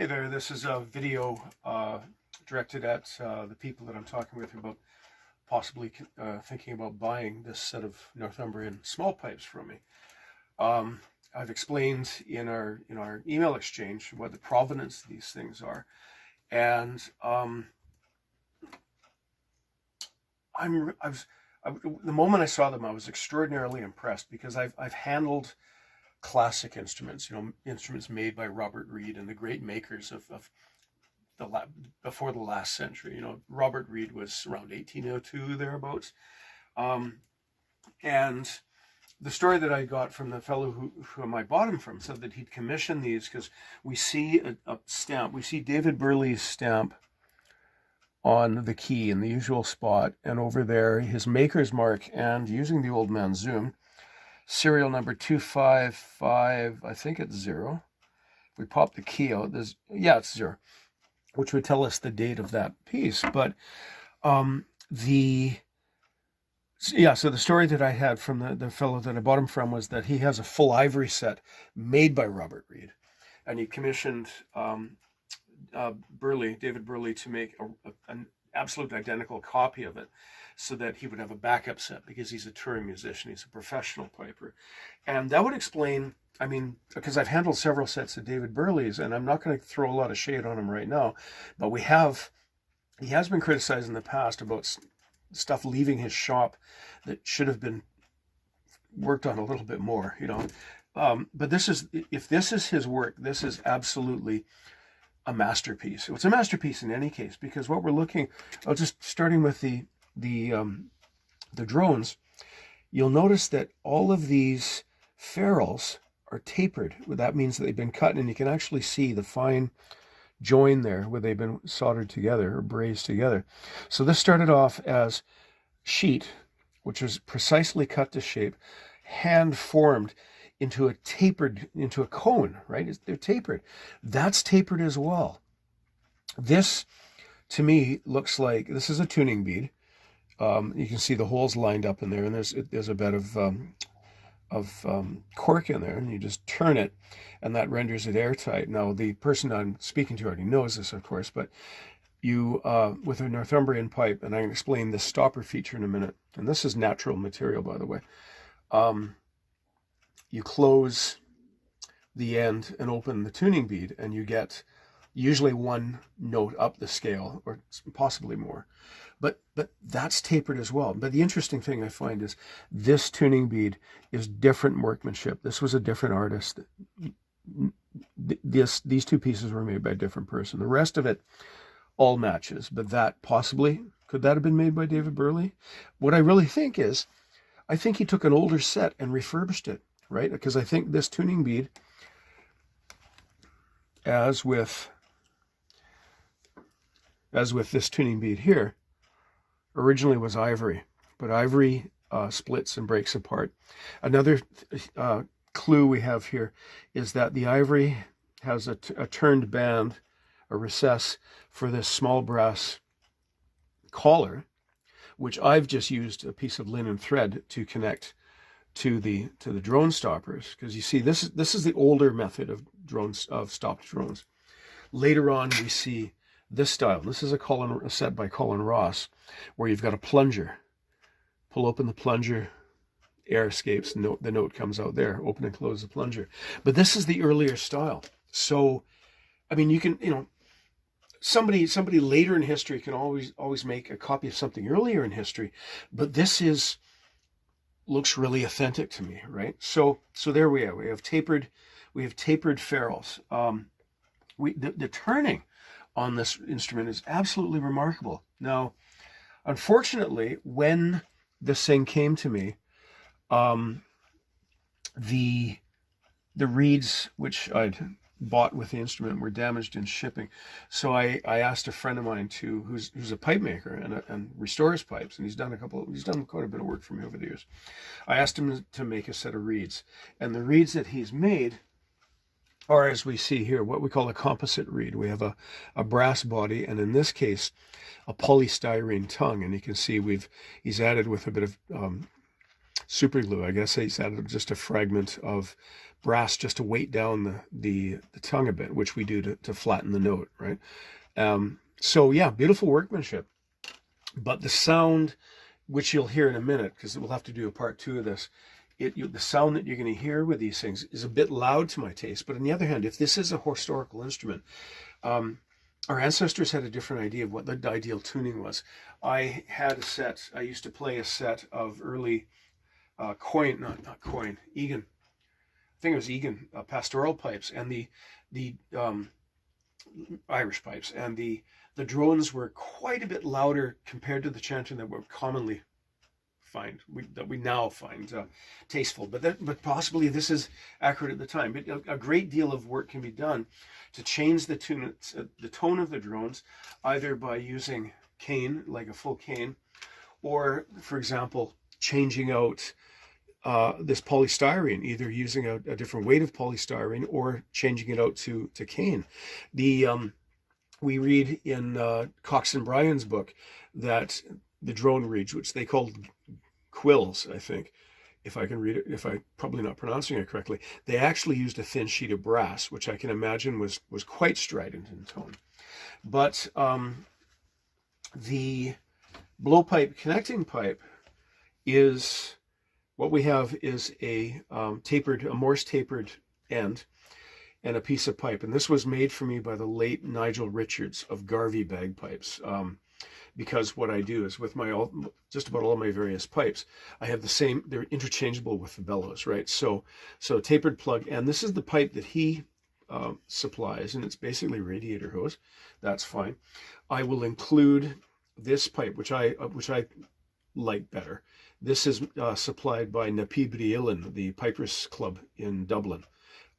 Hey there, this is a video directed at the people that I'm talking with about possibly thinking about buying this set of Northumbrian small pipes from me. I've explained in our email exchange what the provenance of these things are, and the moment I saw them, I was extraordinarily impressed because I've handled classic instruments, instruments made by Robert Reed and the great makers of before the last century. Robert Reed was around 1802 thereabouts, and the story that I got from the fellow whom I bought him from said that he'd commissioned these because we see a stamp, we see David Burleigh's stamp on the key in the usual spot, and over there his maker's mark, and using the old man's zoom, serial number 255, I think it's 0. If we pop the key out, it's 0, which would tell us the date of that piece. But so the story that I had from the fellow that I bought him from was that he has a full ivory set made by Robert Reed, and he commissioned David Burleigh, to make an absolute identical copy of it, so that he would have a backup set, because he's a touring musician, he's a professional piper. And that would explain, because I've handled several sets of David Burleigh's, and I'm not going to throw a lot of shade on him right now, but he has been criticized in the past about stuff leaving his shop that should have been worked on a little bit more, but if this is his work, this is absolutely a masterpiece. It's a masterpiece in any case, because what we're looking, just starting with the drones, you'll notice that all of these ferrules are tapered. That means that they've been cut, and you can actually see the fine join there where they've been soldered together or brazed together. So this started off as sheet, which was precisely cut to shape, hand formed into a cone, right? They're tapered. That's tapered as well. This, to me, looks like this is a tuning bead. You can see the holes lined up in there, and there's a bed of cork in there, and you just turn it, and that renders it airtight. Now, the person I'm speaking to already knows this, of course, but you, with a Northumbrian pipe, and I'm going to explain this stopper feature in a minute, and this is natural material, by the way, you close the end and open the tuning bead, and you get usually one note up the scale, or possibly more. But that's tapered as well. But the interesting thing I find is this tuning bead is different workmanship. This was a different artist. These two pieces were made by a different person. The rest of it all matches, but could that have been made by David Burleigh? What I really think is, I think he took an older set and refurbished it, right? Because I think this tuning bead, as with this tuning bead here, originally was ivory, but ivory splits and breaks apart. Another clue we have here is that the ivory has a turned band, a recess, for this small brass collar, which I've just used a piece of linen thread to connect to the drone stoppers, because you see this is the older method of stopped drones. Later on, we see this style. This is a set by Colin Ross, where you've got a plunger. Pull open the plunger, air escapes, the note comes out there. Open and close the plunger. But this is the earlier style. So, you can, somebody later in history can always make a copy of something earlier in history, but this looks really authentic to me, right? So there we are. We have tapered ferrules. The turning on this instrument is absolutely remarkable. Now, unfortunately, when this thing came to me, the reeds which I'd bought with the instrument were damaged in shipping. So I asked a friend of mine who's a pipe maker and restores pipes, and he's done quite a bit of work for me over the years. I asked him to make a set of reeds, and the reeds that he's made are, as we see here, what we call a composite reed. We have a brass body, and in this case, a polystyrene tongue. And you can see he's added with a bit of super glue. I guess he's added just a fragment of brass just to weight down the tongue a bit, which we do to flatten the note, right? So yeah, beautiful workmanship. But the sound, which you'll hear in a minute, because we'll have to do a part 2 of this, the sound that you're going to hear with these things is a bit loud to my taste. But on the other hand, if this is a historical instrument, our ancestors had a different idea of what the ideal tuning was. I had a set, I used to play a set of early Egan. I think it was Egan pastoral pipes, and the Irish pipes, and the drones were quite a bit louder compared to the chanting that we commonly that we now find tasteful. But possibly this is accurate at the time. But a great deal of work can be done to change the tone of the drones, either by using cane, like a full cane, or, for example, changing out this polystyrene, either using a different weight of polystyrene or changing it out to cane. We read in Cox and Bryan's book that the drone reeds, which they called quills, I think, if I can read it, if I'm probably not pronouncing it correctly, they actually used a thin sheet of brass, which I can imagine was quite strident in tone. But the blowpipe connecting pipe is, what we have is a Morse tapered end and a piece of pipe. And this was made for me by the late Nigel Richards of Garvey bagpipes. Because what I do is with just about all of my various pipes, I have the same, they're interchangeable with the bellows, right? So tapered plug, and this is the pipe that he supplies, and it's basically radiator hose. That's fine. I will include this pipe, which I like better. This is supplied by Napibriilin, the Pipers Club in Dublin.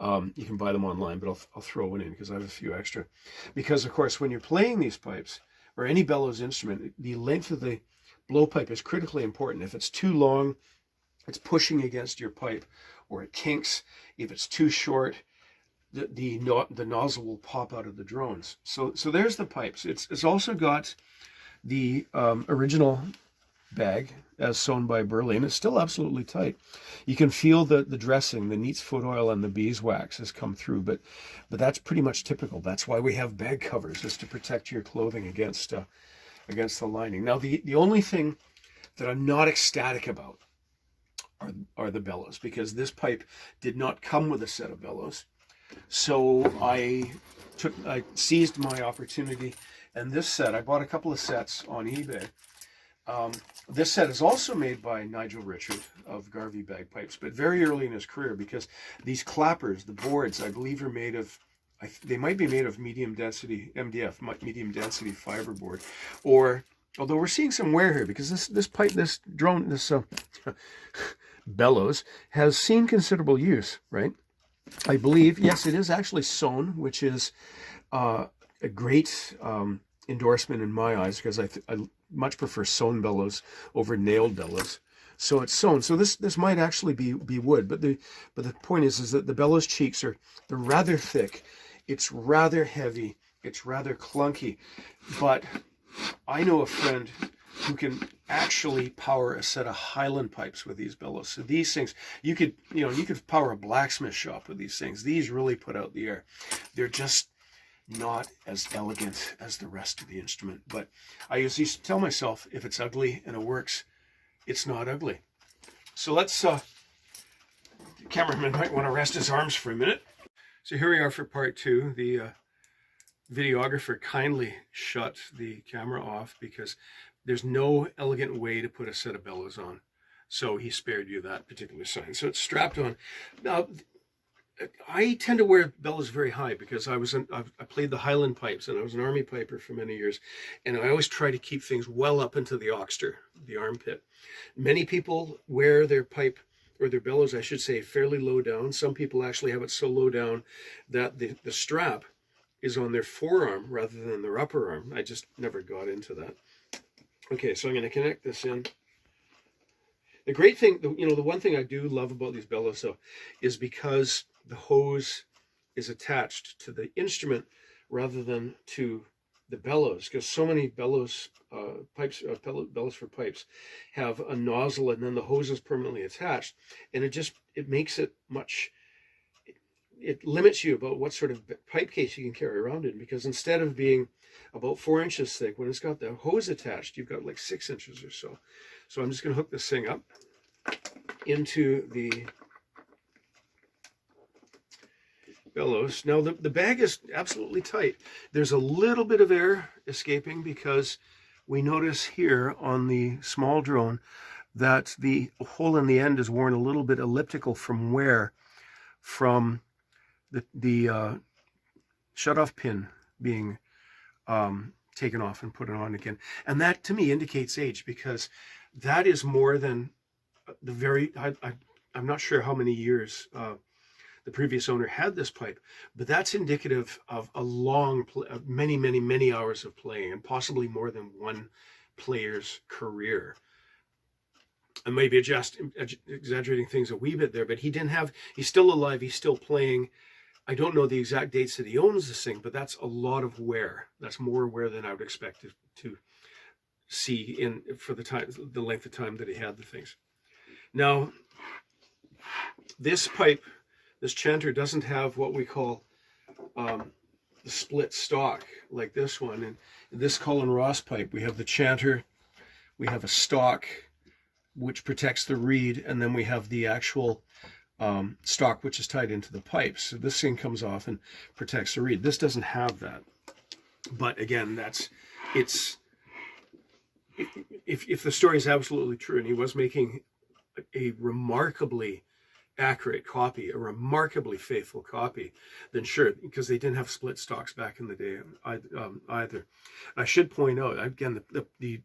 You can buy them online, but I'll throw one in because I have a few extra. Because, of course, when you're playing these pipes, or any bellows instrument, the length of the blowpipe is critically important. If it's too long, it's pushing against your pipe, or it kinks. If it's too short, the nozzle will pop out of the drones. So there's the pipes. It's also got the original bag as sewn by Burleigh, and it's still absolutely tight. You can feel the dressing, the neat's foot oil and the beeswax has come through, but that's pretty much typical. That's why we have bag covers, is to protect your clothing against the lining. Now, the only thing that I'm not ecstatic about are the bellows, because this pipe did not come with a set of bellows. So I seized my opportunity, and this set, I bought a couple of sets on eBay. This set is also made by Nigel Richard of Garvey Bagpipes, but very early in his career, because these clappers, the boards, I believe are made of, they might be made of medium density MDF, medium density fiberboard, or, although we're seeing some wear here, because this drone, bellows has seen considerable use, right? I believe, yes, it is actually sewn, which is a great endorsement in my eyes, because I much prefer sewn bellows over nailed bellows. So it's sewn. So this might actually be wood, but the point is that the bellows cheeks they're rather thick. It's rather heavy. It's rather clunky. But I know a friend who can actually power a set of Highland pipes with these bellows. So these things, you could power a blacksmith shop with these things. These really put out the air. They're just not as elegant as the rest of the instrument. But I usually tell myself, if it's ugly and it works, it's not ugly. So let's, the cameraman might want to rest his arms for a minute. So here we are for part 2. The videographer kindly shut the camera off because there's no elegant way to put a set of bellows on. So he spared you that particular sign. So it's strapped on. Now, I tend to wear bellows very high because I played the Highland pipes, and I was an army piper for many years, and I always try to keep things well up into the oxter, the armpit. Many people wear their pipe, or their bellows, I should say, fairly low down. Some people actually have it so low down that the strap is on their forearm rather than their upper arm. I just never got into that. Okay, so I'm going to connect this in. The great thing, the one thing I do love about these bellows, though, is because the hose is attached to the instrument rather than to the bellows, because so many bellows bellows for pipes have a nozzle and then the hose is permanently attached, and it makes it much it limits you about what sort of pipe case you can carry around in, because instead of being about 4 inches thick, when it's got the hose attached, you've got like 6 inches or so. So I'm just going to hook this thing up into the bellows. Now the bag is absolutely tight. There's a little bit of air escaping because we notice here on the small drone that the hole in the end is worn a little bit elliptical from wear, from the shut-off pin being taken off and put it on again. And that to me indicates age, because that is more than the very, I'm not sure how many years the previous owner had this pipe, but that's indicative of a long, many hours of playing, and possibly more than one player's career. I may be just exaggerating things a wee bit there, but he's still alive, he's still playing. I don't know the exact dates that he owns this thing, but that's a lot of wear. That's more wear than I would expect to see for the length of time that he had the things. Now, this pipe, this chanter, doesn't have what we call the split stock like this one. And in this Colin Ross pipe, we have the chanter, we have a stock which protects the reed, and then we have the actual stock which is tied into the pipe. So this thing comes off and protects the reed. This doesn't have that. But again, if the story is absolutely true, and he was making a remarkably accurate copy, a remarkably faithful copy, then sure, because they didn't have split stocks back in the day either. I should point out, again, the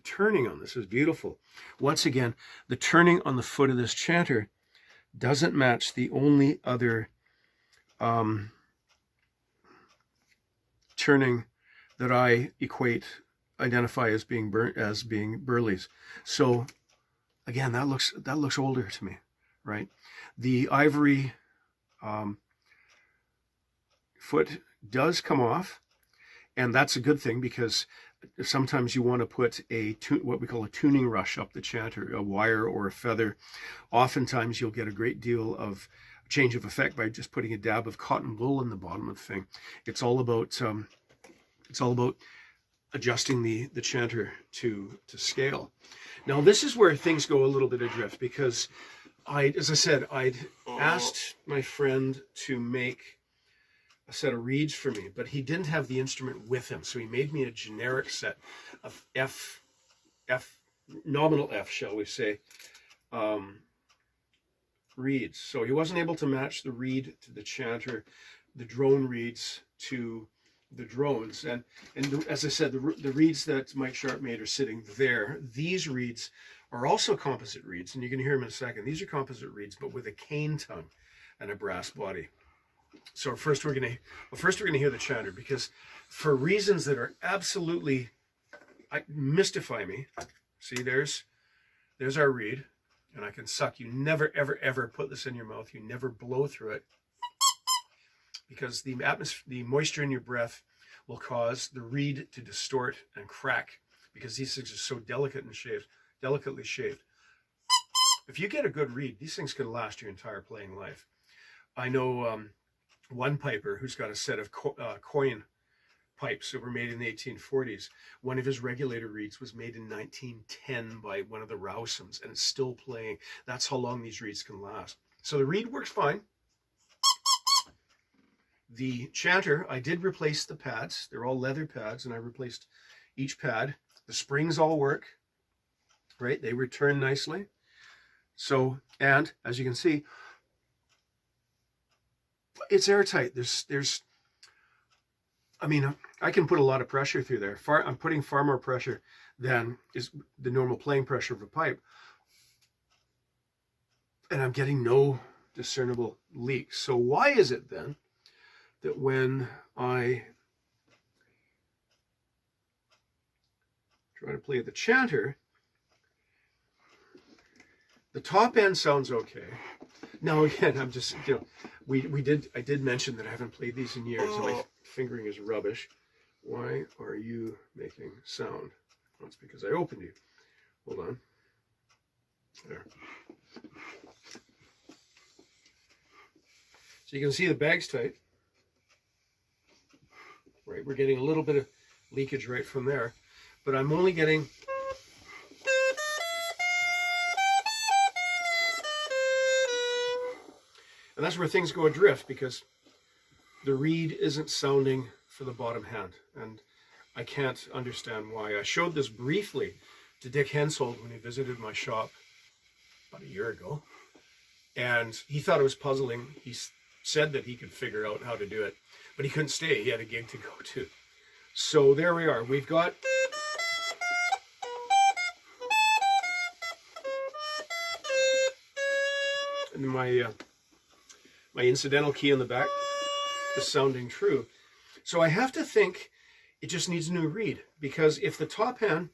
turning on this is beautiful. Once again, the turning on the foot of this chanter doesn't match the only other turning that I identify as being Burleigh's. So again, that looks older to me, right? The ivory foot does come off, and that's a good thing, because sometimes you want to put what we call a tuning rush up the chanter, a wire or a feather. Oftentimes you'll get a great deal of change of effect by just putting a dab of cotton wool in the bottom of the thing. It's all about adjusting the chanter to scale. Now this is where things go a little bit adrift, because as I said, I'd asked my friend to make a set of reeds for me, but he didn't have the instrument with him, so he made me a generic set of nominal F, shall we say, reeds. So he wasn't able to match the reed to the chanter, the drone reeds to the drones, and as I said, the reeds that Mike Sharp made are sitting there. These reeds are also composite reeds, and you're going to hear them in a second. These are composite reeds, but with a cane tongue and a brass body. So first we're going to hear the chanter, because for reasons that are absolutely mystify me. See, there's our reed, and I can suck. You never ever put this in your mouth. You never blow through it, because the moisture in your breath will cause the reed to distort and crack, because these things are so delicately shaped. If you get a good reed, these things can last your entire playing life. I know one piper who's got a set of coin pipes that were made in the 1840s. One of his regulator reeds was made in 1910 by one of the Rowsums, and it's still playing. That's how long these reeds can last. So the reed works fine. The chanter, I did replace the pads. They're all leather pads, and I replaced each pad. The springs all work, right? They return nicely. So, and as you can see, it's airtight. I mean, I can put a lot of pressure through there. I'm putting far more pressure than is the normal playing pressure of a pipe. And I'm getting no discernible leaks. So why is it then that when I try to play the chanter, the top end sounds okay? Now again, I'm just, I did mention that I haven't played these in years, and my fingering is rubbish. Why are you making sound? Well, it's because I opened you. Hold on. There. So So you can see the bag's tight. Right, we're getting a little bit of leakage right from there, but I'm only getting and that's where things go adrift, because the reed isn't sounding for the bottom hand, and I can't understand why. I showed this briefly to Dick Hensold when he visited my shop about a year ago, and he thought it was puzzling. He said that he could figure out how to do it, but he couldn't stay. He had a gig to go to. So there we are. We've got and my incidental key in the back is sounding true. So I have to think it just needs a new reed, because if the top hand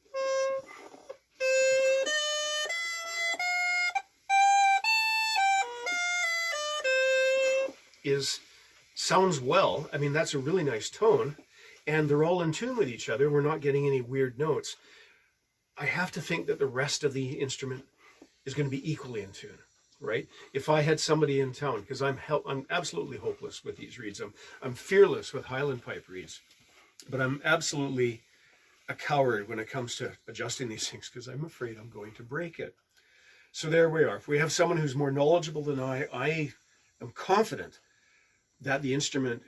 sounds well, I mean, that's a really nice tone, and they're all in tune with each other. We're not getting any weird notes. I have to think that the rest of the instrument is going to be equally in tune, right? If I had somebody in town, because I'm absolutely hopeless with these reeds. I'm fearless with Highland pipe reeds, but I'm absolutely a coward when it comes to adjusting these things, because I'm afraid I'm going to break it. So there we are. If we have someone who's more knowledgeable than I am confident that the instrument,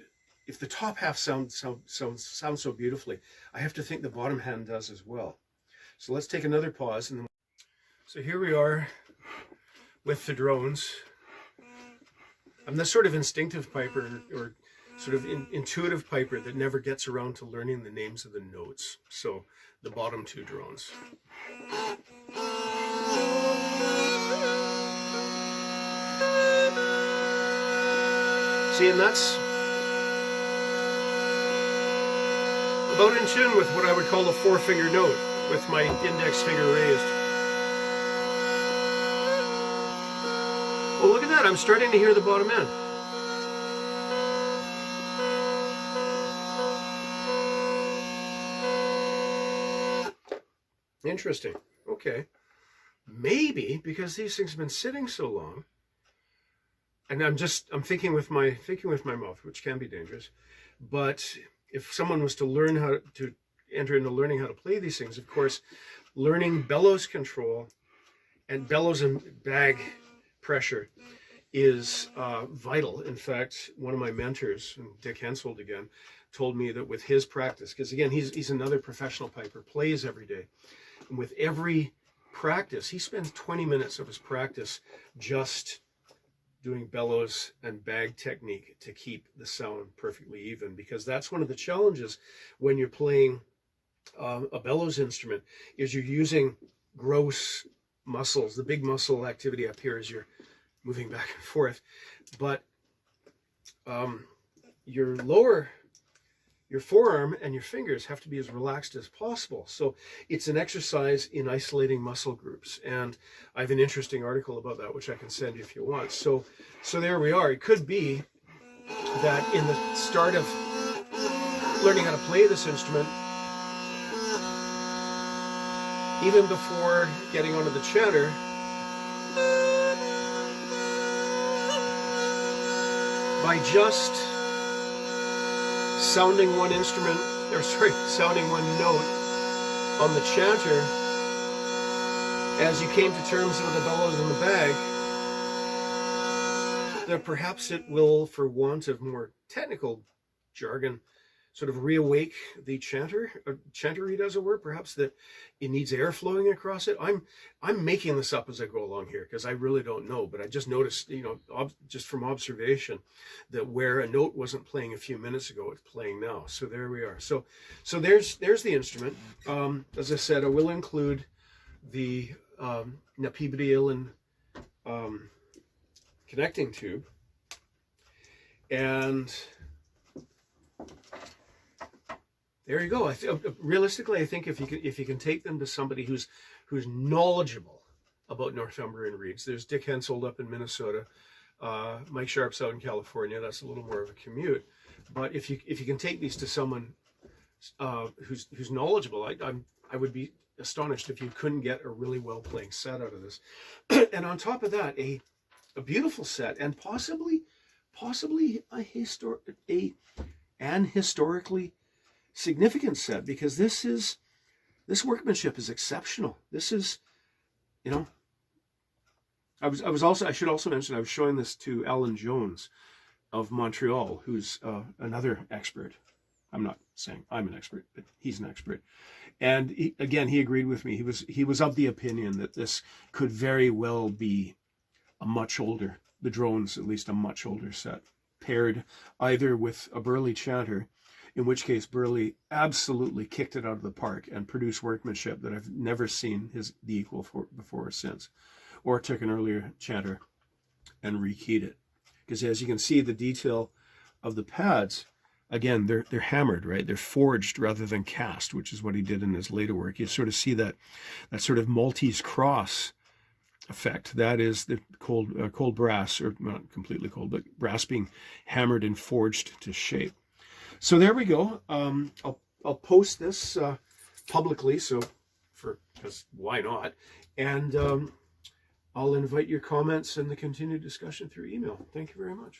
if the top half sounds so beautifully, I have to think the bottom hand does as well. So let's take another pause. And then... So here we are with the drones. I'm this sort of instinctive piper, or sort of intuitive piper that never gets around to learning the names of the notes. So the bottom two drones. See, and that's about in tune with what I would call the four-finger note, with my index finger raised. Oh, look at that. I'm starting to hear the bottom end. Interesting. Okay. Maybe because these things have been sitting so long, and I'm thinking with my mouth, which can be dangerous. But if someone was to learn how to enter into learning how to play these things, of course, learning bellows control and bellows and bag pressure is vital. In fact, one of my mentors, Dick Hensold again, told me that with his practice, because again, he's another professional piper, plays every day, and with every practice, he spends 20 minutes of his practice just doing bellows and bag technique to keep the sound perfectly even, because that's one of the challenges when you're playing a bellows instrument, is you're using gross muscles. The big muscle activity up here is you're moving back and forth, but your forearm and your fingers have to be as relaxed as possible. So it's an exercise in isolating muscle groups, and I have an interesting article about that which I can send you if you want. So there we are. It could be that in the start of learning how to play this instrument, even before getting onto the chanter, by just sounding one note on the chanter, as you came to terms with the bellows and the bag, that perhaps it will, for want of more technical jargon, sort of reawake the chanter reed, as it were. Perhaps that it needs air flowing across it. I'm making this up as I go along here, because I really don't know, but I just noticed, just from observation, that where a note wasn't playing a few minutes ago, it's playing now. So there we are. So there's the instrument. As I said, I will include the Napibadilan connecting tube, and there you go. Realistically, I think if you can take them to somebody who's knowledgeable about Northumbrian reeds, there's Dick Hensold up in Minnesota, Mike Sharp's out in California. That's a little more of a commute, but if you can take these to someone who's knowledgeable, I would be astonished if you couldn't get a really well playing set out of this. And on top of that, a beautiful set, and possibly possibly an historically significant set, because this workmanship is exceptional. This is, you know, I should also mention, I was showing this to Alan Jones of Montreal, who's another expert. I'm not saying I'm an expert, but he's an expert. And he agreed with me. He was of the opinion that this could very well be a much older, the drone's at least a much older set, paired either with a Burleigh chanter, in which case Burleigh absolutely kicked it out of the park and produced workmanship that I've never seen the equal for before or since, or took an earlier chanter and rekeyed it. Because as you can see, the detail of the pads, again, they're hammered, right? They're forged rather than cast, which is what he did in his later work. You sort of see that sort of Maltese cross effect. That is the cold brass, or not completely cold, but brass being hammered and forged to shape. So there we go. I'll post this publicly, because why not? And I'll invite your comments and the continued discussion through email. Thank you very much.